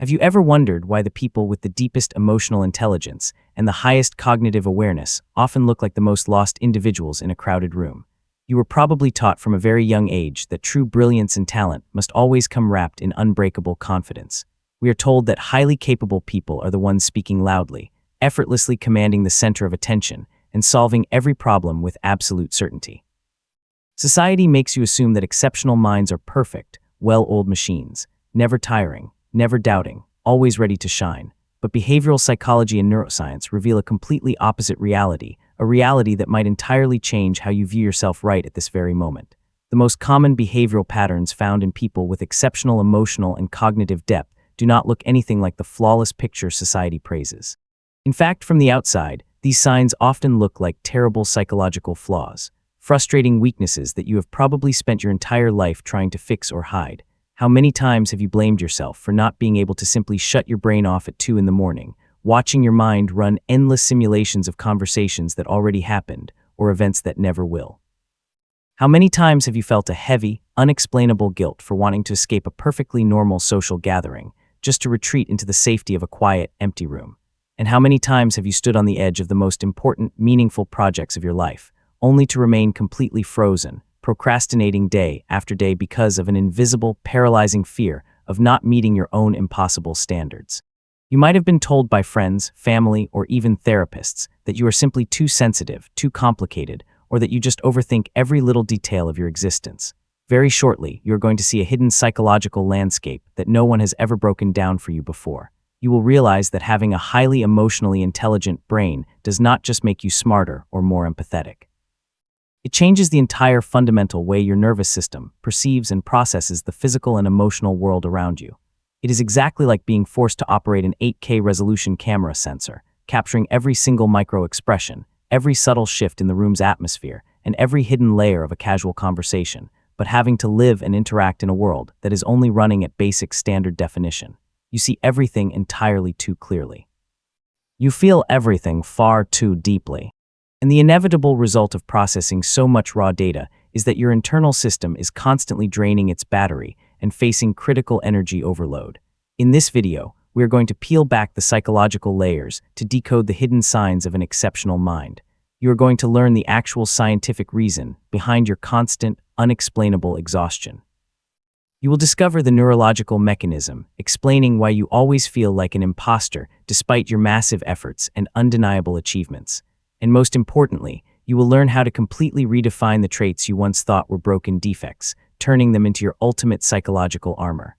Have you ever wondered why the people with the deepest emotional intelligence and the highest cognitive awareness often look like the most lost individuals in a crowded room? You were probably taught from a very young age that true brilliance and talent must always come wrapped in unbreakable confidence. We are told that highly capable people are the ones speaking loudly, effortlessly commanding the center of attention, and solving every problem with absolute certainty. Society makes you assume that exceptional minds are perfect, well-oiled machines, never tiring, never doubting, always ready to shine. But behavioral psychology and neuroscience reveal a completely opposite reality, a reality that might entirely change how you view yourself right at this very moment. The most common behavioral patterns found in people with exceptional emotional and cognitive depth do not look anything like the flawless picture society praises. In fact, from the outside, these signs often look like terrible psychological flaws, frustrating weaknesses that you have probably spent your entire life trying to fix or hide. How many times have you blamed yourself for not being able to simply shut your brain off at 2 a.m, watching your mind run endless simulations of conversations that already happened or events that never will? How many times have you felt a heavy, unexplainable guilt for wanting to escape a perfectly normal social gathering, just to retreat into the safety of a quiet, empty room? And how many times have you stood on the edge of the most important, meaningful projects of your life, only to remain completely frozen, procrastinating day after day because of an invisible, paralyzing fear of not meeting your own impossible standards? You might have been told by friends, family, or even therapists that you are simply too sensitive, too complicated, or that you just overthink every little detail of your existence. Very shortly, you're going to see a hidden psychological landscape that no one has ever broken down for you before. You will realize that having a highly emotionally intelligent brain does not just make you smarter or more empathetic. It changes the entire fundamental way your nervous system perceives and processes the physical and emotional world around you. It is exactly like being forced to operate an 8K resolution camera sensor, capturing every single micro-expression, every subtle shift in the room's atmosphere, and every hidden layer of a casual conversation, but having to live and interact in a world that is only running at basic standard definition. You see everything entirely too clearly. You feel everything far too deeply. And the inevitable result of processing so much raw data is that your internal system is constantly draining its battery and facing critical energy overload. In this video, we are going to peel back the psychological layers to decode the hidden signs of an exceptional mind. You are going to learn the actual scientific reason behind your constant, unexplainable exhaustion. You will discover the neurological mechanism, explaining why you always feel like an imposter despite your massive efforts and undeniable achievements. And most importantly, you will learn how to completely redefine the traits you once thought were broken defects, turning them into your ultimate psychological armor.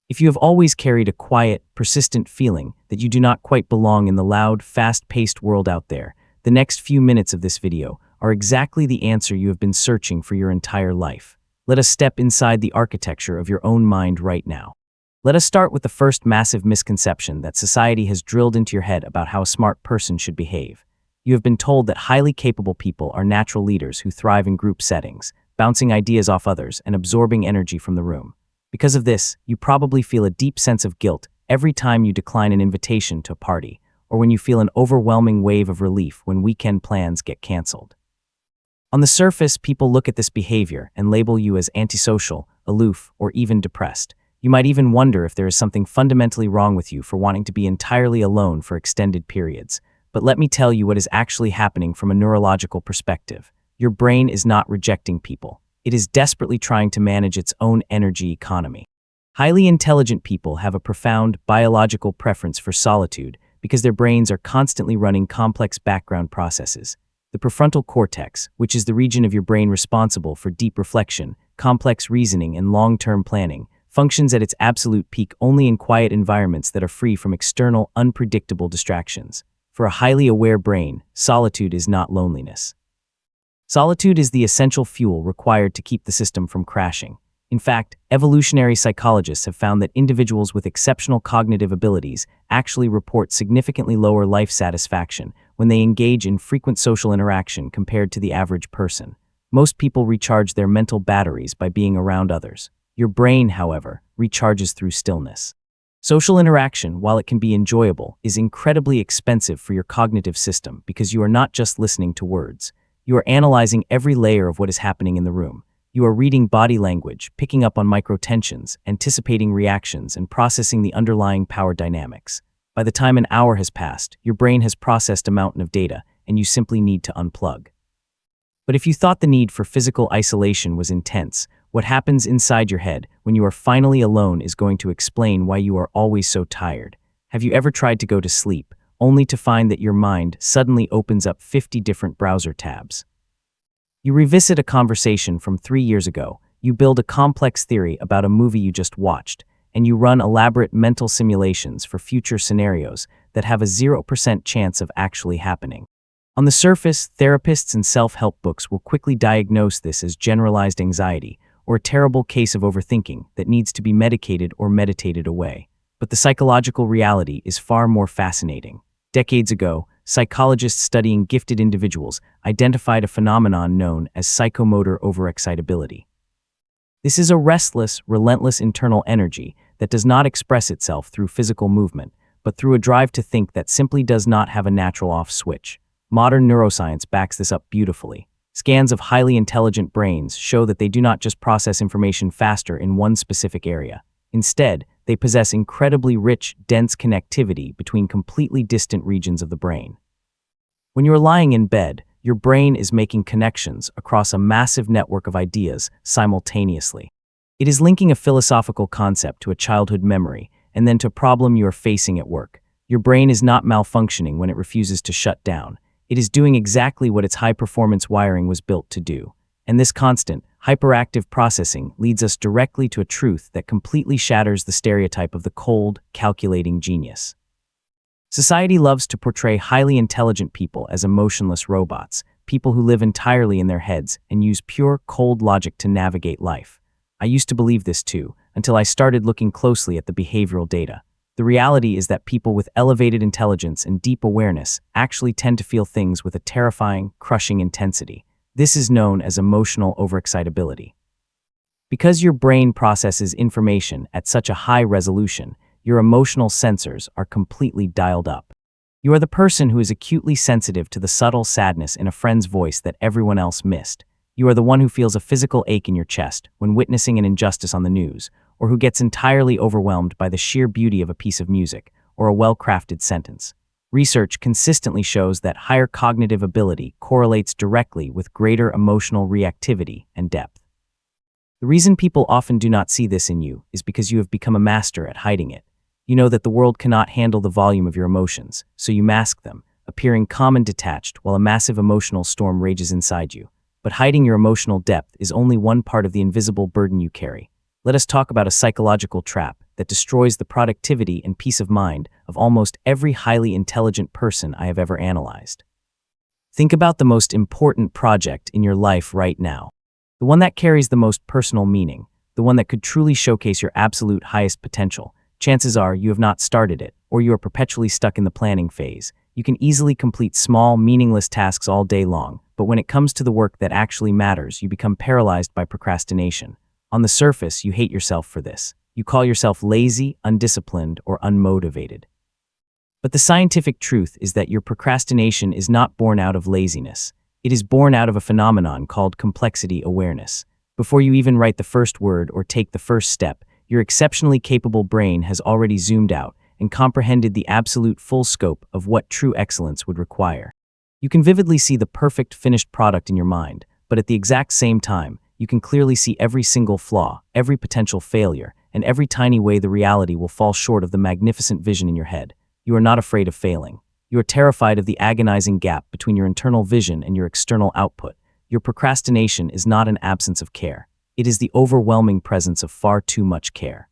If you have always carried a quiet, persistent feeling that you do not quite belong in the loud, fast-paced world out there, the next few minutes of this video are exactly the answer you have been searching for your entire life. Let us step inside the architecture of your own mind right now. Let us start with the first massive misconception that society has drilled into your head about how a smart person should behave. You have been told that highly capable people are natural leaders who thrive in group settings, bouncing ideas off others and absorbing energy from the room. Because of this, you probably feel a deep sense of guilt every time you decline an invitation to a party, or when you feel an overwhelming wave of relief when weekend plans get canceled. On the surface, people look at this behavior and label you as antisocial, aloof, or even depressed. You might even wonder if there is something fundamentally wrong with you for wanting to be entirely alone for extended periods. But let me tell you what is actually happening from a neurological perspective. Your brain is not rejecting people. It is desperately trying to manage its own energy economy. Highly intelligent people have a profound biological preference for solitude because their brains are constantly running complex background processes. The prefrontal cortex, which is the region of your brain responsible for deep reflection, complex reasoning, and long-term planning, functions at its absolute peak only in quiet environments that are free from external, unpredictable distractions. For a highly aware brain, solitude is not loneliness. Solitude is the essential fuel required to keep the system from crashing. In fact, evolutionary psychologists have found that individuals with exceptional cognitive abilities actually report significantly lower life satisfaction when they engage in frequent social interaction compared to the average person. Most people recharge their mental batteries by being around others. Your brain, however, recharges through stillness. Social interaction, while it can be enjoyable, is incredibly expensive for your cognitive system because you are not just listening to words. You are analyzing every layer of what is happening in the room. You are reading body language, picking up on micro-tensions, anticipating reactions, and processing the underlying power dynamics. By the time an hour has passed, your brain has processed a mountain of data, and you simply need to unplug. But if you thought the need for physical isolation was intense, what happens inside your head when you are finally alone is going to explain why you are always so tired. Have you ever tried to go to sleep, only to find that your mind suddenly opens up 50 different browser tabs? You revisit a conversation from 3 years ago, you build a complex theory about a movie you just watched, and you run elaborate mental simulations for future scenarios that have a 0% chance of actually happening. On the surface, therapists and self-help books will quickly diagnose this as generalized anxiety or a terrible case of overthinking that needs to be medicated or meditated away. But the psychological reality is far more fascinating. Decades ago, psychologists studying gifted individuals identified a phenomenon known as psychomotor overexcitability. This is a restless, relentless internal energy that does not express itself through physical movement, but through a drive to think that simply does not have a natural off switch. Modern neuroscience backs this up beautifully. Scans of highly intelligent brains show that they do not just process information faster in one specific area. Instead, they possess incredibly rich, dense connectivity between completely distant regions of the brain. When you are lying in bed, your brain is making connections across a massive network of ideas simultaneously. It is linking a philosophical concept to a childhood memory and then to a problem you are facing at work. Your brain is not malfunctioning when it refuses to shut down. It is doing exactly what its high-performance wiring was built to do. And this constant, hyperactive processing leads us directly to a truth that completely shatters the stereotype of the cold, calculating genius. Society loves to portray highly intelligent people as emotionless robots, people who live entirely in their heads and use pure, cold logic to navigate life. I used to believe this too, until I started looking closely at the behavioral data. The reality is that people with elevated intelligence and deep awareness actually tend to feel things with a terrifying, crushing intensity. This is known as emotional overexcitability. Because your brain processes information at such a high resolution, your emotional sensors are completely dialed up. You are the person who is acutely sensitive to the subtle sadness in a friend's voice that everyone else missed. You are the one who feels a physical ache in your chest when witnessing an injustice on the news, or who gets entirely overwhelmed by the sheer beauty of a piece of music or a well-crafted sentence. Research consistently shows that higher cognitive ability correlates directly with greater emotional reactivity and depth. The reason people often do not see this in you is because you have become a master at hiding it. You know that the world cannot handle the volume of your emotions, so you mask them, appearing calm and detached while a massive emotional storm rages inside you. But hiding your emotional depth is only one part of the invisible burden you carry. Let us talk about a psychological trap that destroys the productivity and peace of mind of almost every highly intelligent person I have ever analyzed. Think about the most important project in your life right now. The one that carries the most personal meaning, the one that could truly showcase your absolute highest potential. Chances are you have not started it, or you are perpetually stuck in the planning phase. You can easily complete small, meaningless tasks all day long, but when it comes to the work that actually matters, you become paralyzed by procrastination. On the surface, you hate yourself for this. You call yourself lazy, undisciplined, or unmotivated. But the scientific truth is that your procrastination is not born out of laziness. It is born out of a phenomenon called complexity awareness. Before you even write the first word or take the first step, your exceptionally capable brain has already zoomed out and comprehended the absolute full scope of what true excellence would require. You can vividly see the perfect finished product in your mind, but at the exact same time, you can clearly see every single flaw, every potential failure, and every tiny way the reality will fall short of the magnificent vision in your head. You are not afraid of failing. You are terrified of the agonizing gap between your internal vision and your external output. Your procrastination is not an absence of care. It is the overwhelming presence of far too much care.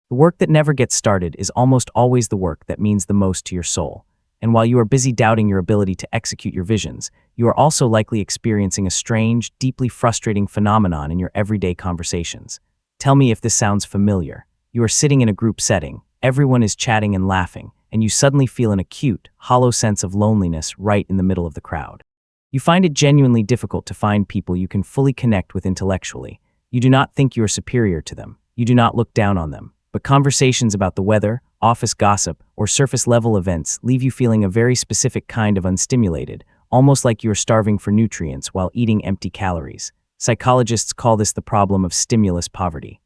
The work that never gets started is almost always the work that means the most to your soul. And while you are busy doubting your ability to execute your visions, you are also likely experiencing a strange, deeply frustrating phenomenon in your everyday conversations. Tell me if this sounds familiar. You are sitting in a group setting, everyone is chatting and laughing, and you suddenly feel an acute, hollow sense of loneliness right in the middle of the crowd. You find it genuinely difficult to find people you can fully connect with intellectually. You do not think you are superior to them. You do not look down on them. But conversations about the weather, office gossip, or surface-level events leave you feeling a very specific kind of unstimulated, almost like you are starving for nutrients while eating empty calories. Psychologists call this the problem of stimulus poverty.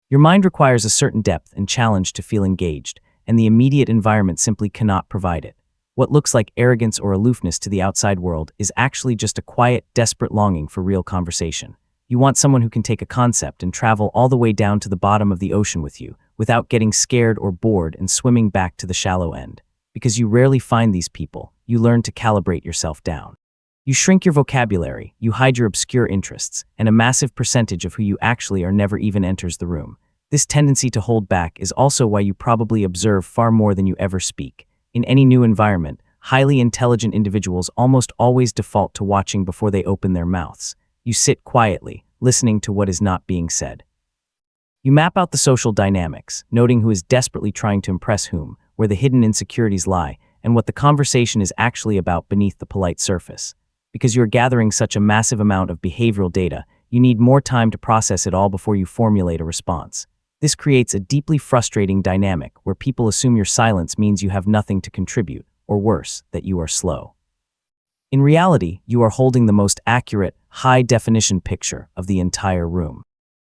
Your mind requires a certain depth and challenge to feel engaged, and the immediate environment simply cannot provide it. What looks like arrogance or aloofness to the outside world is actually just a quiet, desperate longing for real conversation. You want someone who can take a concept and travel all the way down to the bottom of the ocean with you, without getting scared or bored and swimming back to the shallow end. Because you rarely find these people, you learn to calibrate yourself down. You shrink your vocabulary, you hide your obscure interests, and a massive percentage of who you actually are never even enters the room. This tendency to hold back is also why you probably observe far more than you ever speak. In any new environment, highly intelligent individuals almost always default to watching before they open their mouths. You sit quietly, listening to what is not being said. You map out the social dynamics, noting who is desperately trying to impress whom, where the hidden insecurities lie, and what the conversation is actually about beneath the polite surface. Because you're gathering such a massive amount of behavioral data, you need more time to process it all before you formulate a response. This creates a deeply frustrating dynamic where people assume your silence means you have nothing to contribute, or worse, that you are slow. In reality, you are holding the most accurate, high-definition picture of the entire room.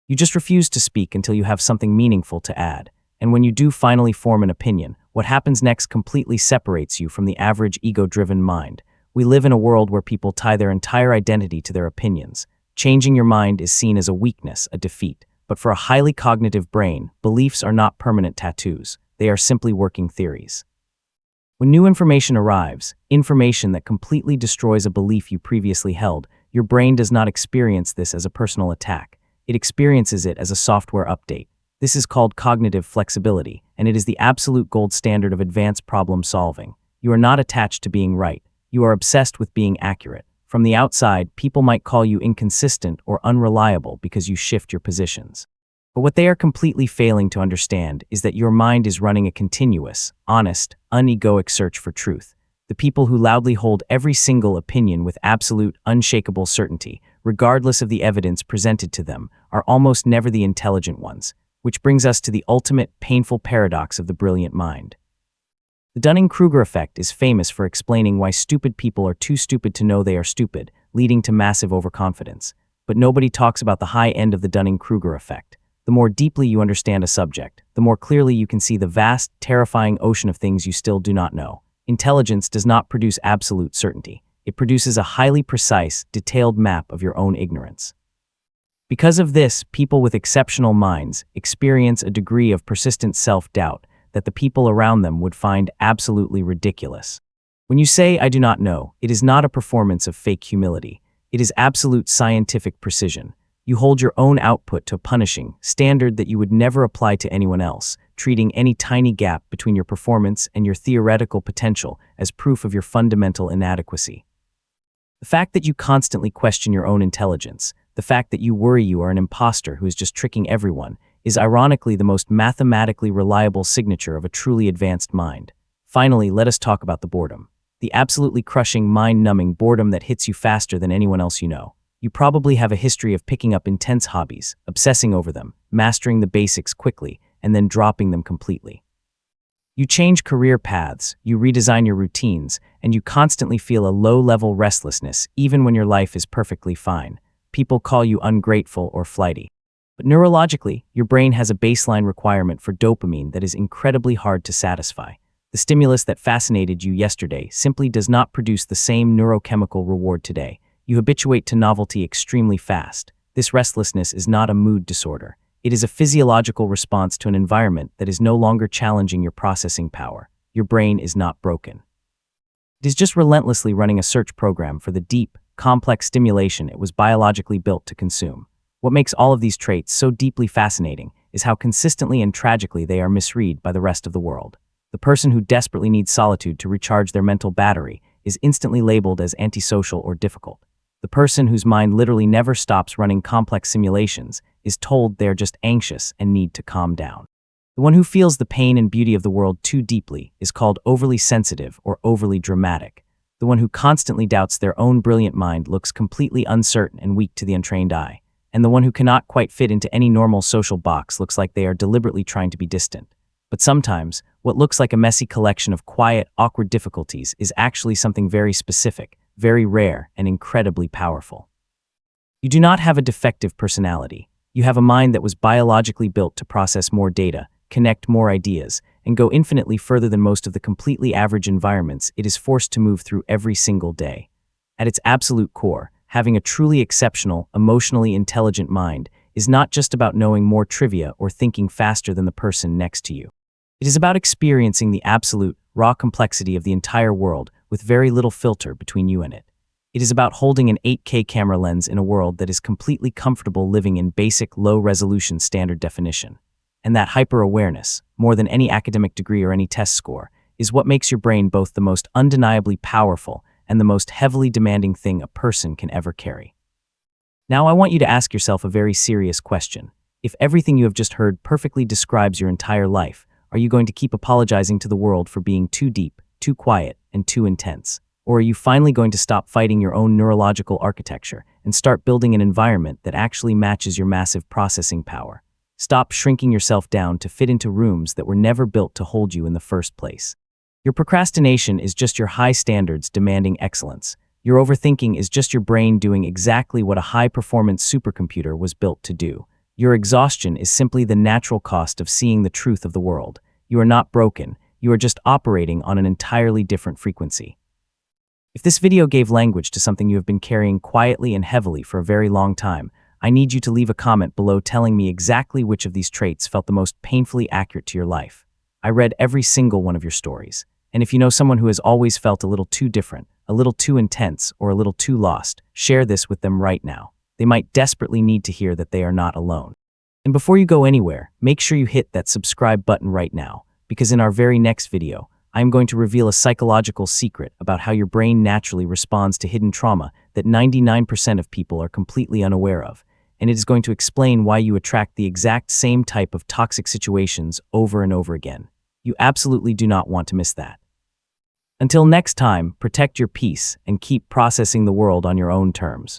You just refuse to speak until you have something meaningful to add, and when you do finally form an opinion, what happens next completely separates you from the average ego-driven mind. We live in a world where people tie their entire identity to their opinions. Changing your mind is seen as a weakness, a defeat. But for a highly cognitive brain, beliefs are not permanent tattoos. They are simply working theories. When new information arrives, information that completely destroys a belief you previously held, your brain does not experience this as a personal attack. It experiences it as a software update. This is called cognitive flexibility, and it is the absolute gold standard of advanced problem solving. You are not attached to being right. You are obsessed with being accurate. From the outside, people might call you inconsistent or unreliable because you shift your positions. But what they are completely failing to understand is that your mind is running a continuous, honest, unegoic search for truth. The people who loudly hold every single opinion with absolute, unshakable certainty, regardless of the evidence presented to them, are almost never the intelligent ones, which brings us to the ultimate, painful paradox of the brilliant mind. The Dunning-Kruger effect is famous for explaining why stupid people are too stupid to know they are stupid, leading to massive overconfidence. But nobody talks about the high end of the Dunning-Kruger effect. The more deeply you understand a subject, the more clearly you can see the vast, terrifying ocean of things you still do not know. Intelligence does not produce absolute certainty. It produces a highly precise, detailed map of your own ignorance. Because of this, people with exceptional minds experience a degree of persistent self-doubt that the people around them would find absolutely ridiculous. When you say, "I do not know," it is not a performance of fake humility. It is absolute scientific precision. You hold your own output to a punishing standard that you would never apply to anyone else, treating any tiny gap between your performance and your theoretical potential as proof of your fundamental inadequacy. The fact that you constantly question your own intelligence, the fact that you worry you are an imposter who is just tricking everyone, is ironically the most mathematically reliable signature of a truly advanced mind. Finally, let us talk about the boredom. The absolutely crushing, mind-numbing boredom that hits you faster than anyone else you know. You probably have a history of picking up intense hobbies, obsessing over them, mastering the basics quickly, and then dropping them completely. You change career paths, you redesign your routines, and you constantly feel a low-level restlessness even when your life is perfectly fine. People call you ungrateful or flighty. But neurologically, your brain has a baseline requirement for dopamine that is incredibly hard to satisfy. The stimulus that fascinated you yesterday simply does not produce the same neurochemical reward today. You habituate to novelty extremely fast. This restlessness is not a mood disorder. It is a physiological response to an environment that is no longer challenging your processing power. Your brain is not broken. It is just relentlessly running a search program for the deep, complex stimulation it was biologically built to consume. What makes all of these traits so deeply fascinating is how consistently and tragically they are misread by the rest of the world. The person who desperately needs solitude to recharge their mental battery is instantly labeled as antisocial or difficult. The person whose mind literally never stops running complex simulations is told they are just anxious and need to calm down. The one who feels the pain and beauty of the world too deeply is called overly sensitive or overly dramatic. The one who constantly doubts their own brilliant mind looks completely uncertain and weak to the untrained eye. And the one who cannot quite fit into any normal social box looks like they are deliberately trying to be distant. But sometimes, what looks like a messy collection of quiet, awkward difficulties is actually something very specific, very rare, and incredibly powerful. You do not have a defective personality. You have a mind that was biologically built to process more data, connect more ideas, and go infinitely further than most of the completely average environments it is forced to move through every single day. At its absolute core, having a truly exceptional, emotionally intelligent mind is not just about knowing more trivia or thinking faster than the person next to you. It is about experiencing the absolute, raw complexity of the entire world with very little filter between you and it. It is about holding an 8K camera lens in a world that is completely comfortable living in basic, low-resolution standard definition. And that hyper-awareness, more than any academic degree or any test score, is what makes your brain both the most undeniably powerful and the most heavily demanding thing a person can ever carry. Now I want you to ask yourself a very serious question. If everything you have just heard perfectly describes your entire life, are you going to keep apologizing to the world for being too deep, too quiet, and too intense? Or are you finally going to stop fighting your own neurological architecture and start building an environment that actually matches your massive processing power? Stop shrinking yourself down to fit into rooms that were never built to hold you in the first place. Your procrastination is just your high standards demanding excellence. Your overthinking is just your brain doing exactly what a high-performance supercomputer was built to do. Your exhaustion is simply the natural cost of seeing the truth of the world. You are not broken. You are just operating on an entirely different frequency. If this video gave language to something you have been carrying quietly and heavily for a very long time, I need you to leave a comment below telling me exactly which of these traits felt the most painfully accurate to your life. I read every single one of your stories. And if you know someone who has always felt a little too different, a little too intense, or a little too lost, share this with them right now. They might desperately need to hear that they are not alone. And before you go anywhere, make sure you hit that subscribe button right now, because in our very next video, I am going to reveal a psychological secret about how your brain naturally responds to hidden trauma that 99% of people are completely unaware of, and it is going to explain why you attract the exact same type of toxic situations over and over again. You absolutely do not want to miss that. Until next time, protect your peace and keep processing the world on your own terms.